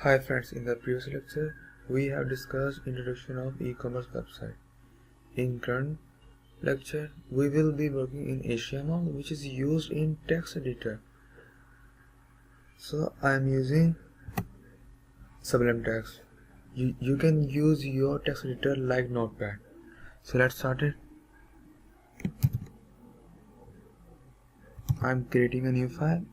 Hi friends, in the previous lecture we have discussed introduction of e-commerce website. In current lecture we will be working in HTML, which is used in text editor. So I am using Sublime Text. You can use your text editor like Notepad. So let's start it. I am creating a new file.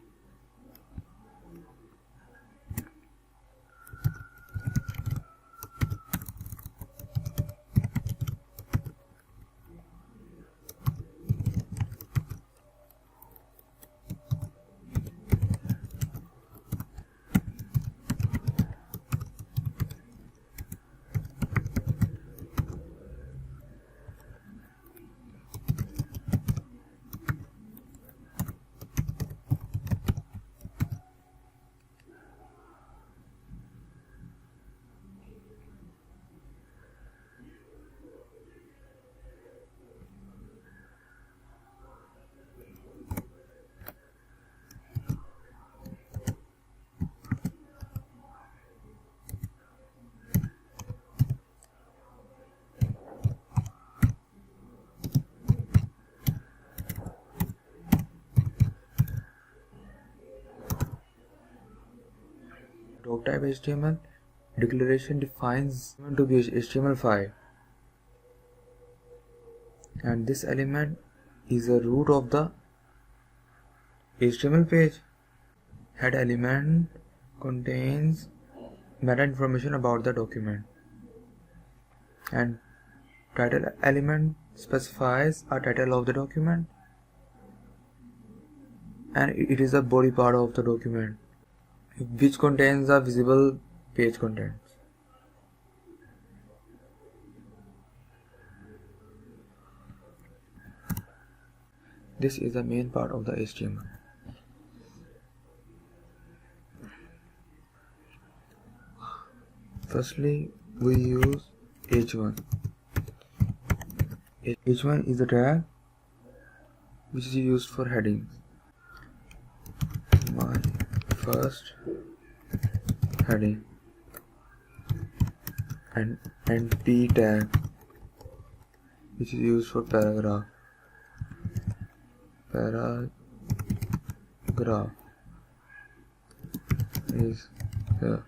Doc type HTML declaration defines to be HTML file, and this element is the root of the HTML page. Head element contains meta information about the document, and title element specifies a title of the document, and it is the body part of the document which contains the visible page contents. This is the main part of the HTML. Firstly, we use h1. H1 is the tag which is used for headings. My first heading, and p tag which is used for paragraph. Paragraph is here.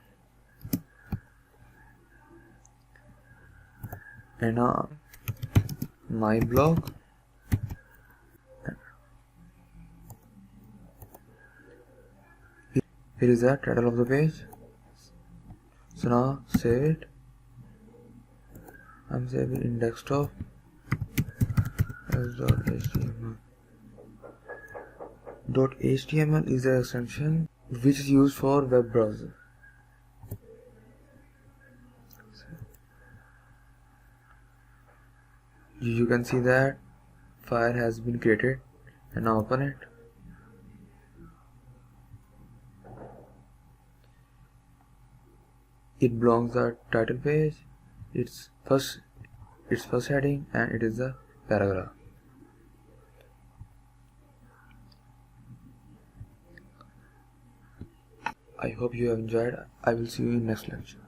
And my blog, here is the title of the page. So now save it. I'm saving in desktop as .html. .html is an extension which is used for web browser. You can see that file has been created, and now open it. It belongs to the title page, its first heading, and it is the paragraph. I hope you have enjoyed. I will see you in next lecture.